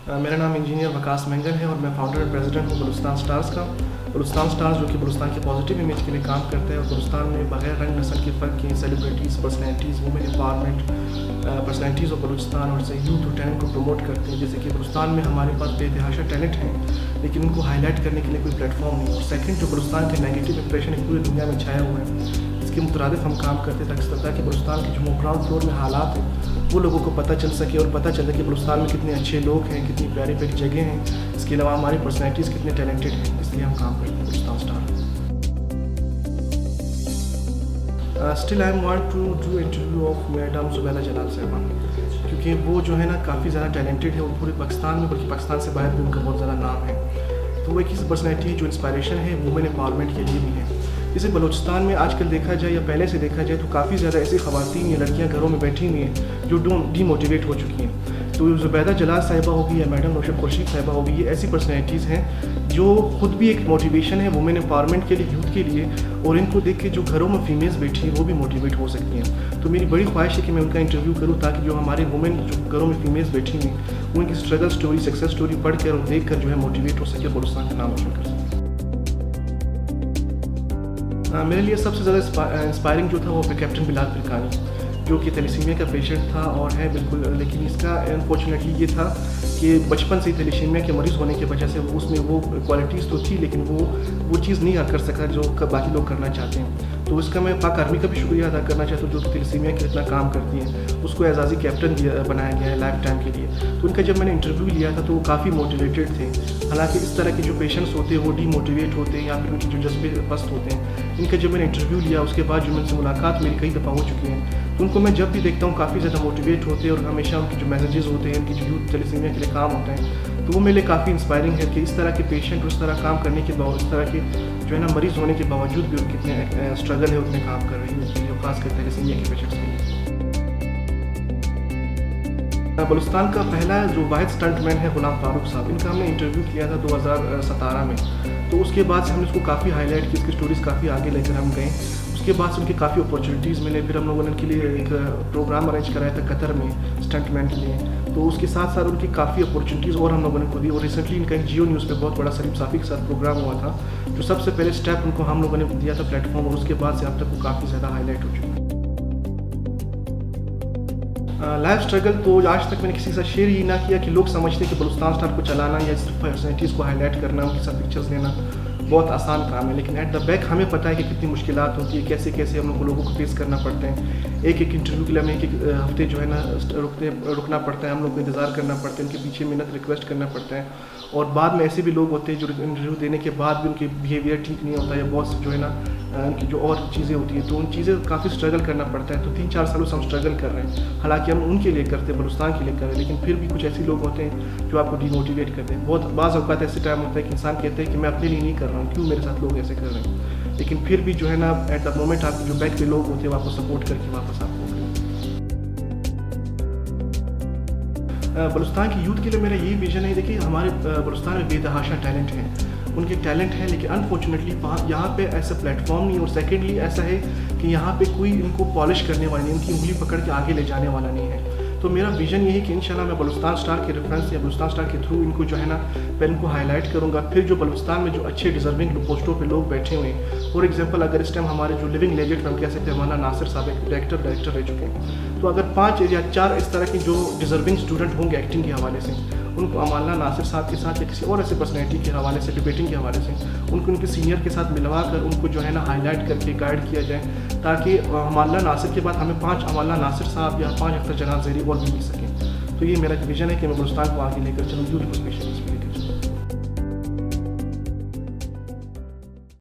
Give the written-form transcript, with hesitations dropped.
मेरा नाम इंजीनियर वकास मंगल है और मैं फाउंडर एंड प्रेसिडेंट हूँ बलूचिस्तान स्टार्स का। बलूचिस्तान स्टार्स जो कि बलूचिस्तान की पॉजिटिव इमेज के लिए काम करते हैं और बलूचिस्तान में बगैर रंग नस्ल के फ़र्क के celebrities, personalities, women empowerment, personalities of Balochistan और यूथ और टैलेंट को प्रमोट करते हैं। जैसे कि बलूचिस्तान में हमारे पास बेतहाशा टैलेंट हैं लेकिन उनको हाईलाइट करने के लिए कोई प्लेटफॉर्म नहीं। और सेकंड, जो बलूचिस्तान के नेगेटिव इंप्रेशन पूरी दुनिया में छाया हुआ है, इसके मुतरादिफ हम काम करते ताकि बलूचिस्तान के जो ग्राउंड फ्लोर में हालात हैं वो लोगों को पता चल सके और पता चले कि बलूचिस्तान में कितने अच्छे लोग हैं, कितनी प्यारी प्यारी जगह हैं। इसके अलावा हमारी पर्सनैलिटीज़ कितने टैलेंटेड हैं, इसलिए हम काम करते हैं Balochistan star. Still I want to do interview of madam Zubaida Jalal Sahiba, क्योंकि वो जो है ना काफ़ी ज़्यादा टैलेंटेड है और पूरे पाकिस्तान में, बल्कि पाकिस्तान से बाहर भी उनका बहुत ज़्यादा नाम है। तो वो एक ऐसी पर्सनैलिटी जो इंस्पायरेशन है वुमेन एम्पावरमेंट के लिए भी है। जैसे बलूचिस्तान में आजकल देखा जाए या पहले से देखा जाए तो काफ़ी ज़्यादा ऐसी ख़वातीन या लड़कियां घरों में बैठी हुई हैं जो डीमोटिवेट हो चुकी हैं। तो जुबैदा जलाल साहिबा होगी या मैडम नौशद खुर्शीद साहिबा होगी, ये ऐसी पर्सनैलिटीज़ हैं जो खुद भी एक मोटिवेशन है वुमेन एम्पावरमेंट के लिए, यूथ के लिए, और इनको देख के जो घरों में फीमेल्स बैठी हैं वो भी मोटिवेट हो सकती हैं। तो मेरी बड़ी ख्वाहिश है कि मैं उनका इंटरव्यू करूँ ताकि जो हमारे वुमेन जो घरों में फीमेल्स बैठी हुई वो उनकी स्ट्रगल स्टोरी, सक्सेस स्टोरी पढ़ कर और देख कर जो है मोटिवेट हो सके, बलूचिस्तान का नाम रोशन कर सके। मेरे लिए सबसे ज़्यादा इंस्पायरिंग जो था वो कैप्टन बिलाल फिरकानी, जो कि थैलेसीमिया का पेशेंट था और है बिल्कुल, लेकिन इसका अनफॉर्चुनेटली ये था कि बचपन से ही थैलेसीमिया के मरीज़ होने की वजह से उसमें वो क्वालिटीज़ तो थी लेकिन वो चीज़ नहीं कर सका जो बाकी लोग करना चाहते हैं। तो इसका मैं पाक आर्मी का भी शुक्रिया अदा करना चाहता हूँ जो थैलेसीमिया के इतना काम करती हैं। उसको एजाज़ी कैप्टन बनाया गया है लाइफ टाइम के लिए। तो उनका जब मैंने इंटरव्यू लिया था तो वो काफ़ी मोटिवेटेड थे। हालांकि इस तरह के जो पेशेंट्स होते हैं वो डीमोटिवेट होते हैं या फिर उनके जो जज्बे पस्त होते हैं। इनका जब मैंने इंटरव्यू लिया उसके बाद जो उनसे मुलाकात मेरी कई दफ़ा हो चुकी है, तो उनको मैं जब भी देखता हूँ काफ़ी ज़्यादा मोटिवेट होते हैं और हमेशा उनके जो मैसेजेस होते हैं, उनकी जो यूथ थैलेसीमिया के लिए काम होते हैं, तो वो मेरे लिए काफ़ी इंस्पायरिंग है कि इस तरह के पेशेंट उस तरह काम करने के बावजूद, इस तरह के जो है ना मरीज़ होने के बावजूद भी उनके कितने स्ट्रगल है, उतने काम कर रही है, खासकर थैलेसीमिया के पेशेंट्स के लिए। बलूचिस्तान का पहला जो वाहिद स्टंटमैन है गुलाम फारूक साहब, इनका हमने इंटरव्यू किया था 2017 में। तो उसके बाद से हमने उसको काफ़ी हाईलाइट की, इसकी स्टोरीज़ काफ़ी आगे लेकर हम गए। उसके बाद से उनके काफ़ी अपॉर्चुनिटीज़ मिले। फिर हम लोगों ने उनके लिए एक प्रोग्राम अरेंज कराया था कतर में स्टंटमैन के लिए। तो उसके साथ साथ उनकी काफ़ी अपॉर्चुनिटीज़ और हम लोगों ने खुद दी। और रिसेंटली इनका एक जियो न्यूज़ पे बहुत बड़ा सलीम साफ़ी के साथ प्रोग्राम हुआ था, जो सबसे पहले स्टेप उनको हम लोगों ने दिया था प्लेटफॉर्म, और उसके बाद से अब तक वो काफ़ी ज़्यादा हाईलाइट हो चुका है। लाइफ स्ट्रगल तो आज तक मैंने किसी से शेयर ही ना किया कि लोग समझते हैं कि बलूचिस्तान स्टार को चलाना या सिर्फ पर्सनैलिटीज़ को हाईलाइट करना, उनके साथ पिक्चर्स लेना बहुत आसान काम है, लेकिन एट द बैक हमें पता है कि कितनी मुश्किलात होती है, कैसे कैसे हम लोगों को फेस करना पड़ते हैं। एक एक इंटरव्यू के लिए हमें एक हफ्ते जो है ना रुकना पड़ता है, हम लोग को इंतज़ार करना पड़ता है, उनके पीछे मिन्नत रिक्वेस्ट करना पड़ता है। और बाद में ऐसे भी लोग होते हैं जो इंटरव्यू देने के बाद भी उनके बिहेवियर ठीक नहीं होता है, बहुत जो है ना उनकी जो और चीज़ें होती हैं, तो उन चीज़ें काफ़ी स्ट्रगल करना पड़ता है। तो 3-4 सालों से हम स्ट्रगल कर रहे हैं, हालांकि हम उनके लिए करते हैं, बलूचिस्तान के लिए कर रहे हैं, लेकिन फिर भी कुछ ऐसे लोग होते हैं जो आपको डिमोटिवेट करते हैं। बहुत बाज़ औक़ात ऐसे टाइम होता है कि इंसान कहते हैं कि मैं अपने लिए नहीं कर रहा हूँ, क्यों मेरे साथ लोग ऐसे कर रहे हैं, लेकिन फिर भी जो है ना एट द मोमेंट आपके जो बैक पे लोग होते हैं वो आपको सपोर्ट करके वापस आपको। बलूचिस्तान की यूथ के लिए मेरा यही विजन है। देखिए हमारे बलूचिस्तान में बेतहाशा टैलेंट है, उनके टैलेंट है, लेकिन अनफॉर्चुनेटली यहाँ पे ऐसा प्लेटफॉर्म नहीं। और सेकेंडली ऐसा है कि यहाँ पे कोई इनको पॉलिश करने वाला नहीं, उनकी उंगली पकड़ के आगे ले जाने वाला नहीं है। तो मेरा विजन ये है कि इंशाल्लाह मैं बलूचिस्तान स्टार के रेफरेंस या बलूचिस्तान स्टार के थ्रू इनको जो है ना मैं इनको हाईलाइट करूँगा। फिर जो बलूचिस्तान में जो अच्छे डिजर्विंग पोस्टों पे लोग बैठे हुए हैं, फॉर एग्जांपल अगर इस टाइम हमारे जो लिविंग लेजेंड हम कह सकते हैं मौलाना नासिर साहब एक डायरेक्टर रह चुके हैं, तो अगर 5 या 4 इस तरह के जो डिजर्विंग स्टूडेंट होंगे एक्टिंग के हवाले से, उनको मौलाना नासिर साहब के साथ या किसी और ऐसे पर्सनैलिटी के हवाले से, डिबेटिंग के हवाले से उनको उनके सीनियर के साथ मिलवा कर उनको जो है ना हाईलाइट करके गाइड किया जाए, ताकि मौलाना नासिर के बाद हमें 5 मौलाना नासिर साहब या 5 अख्तर जनाब ज़हरी और भी मिल सकें। तो ये मेरा विजन है कि मैं बलूचिस्तान को आगे लेकर चलूँ, यूथ को स्पेशली।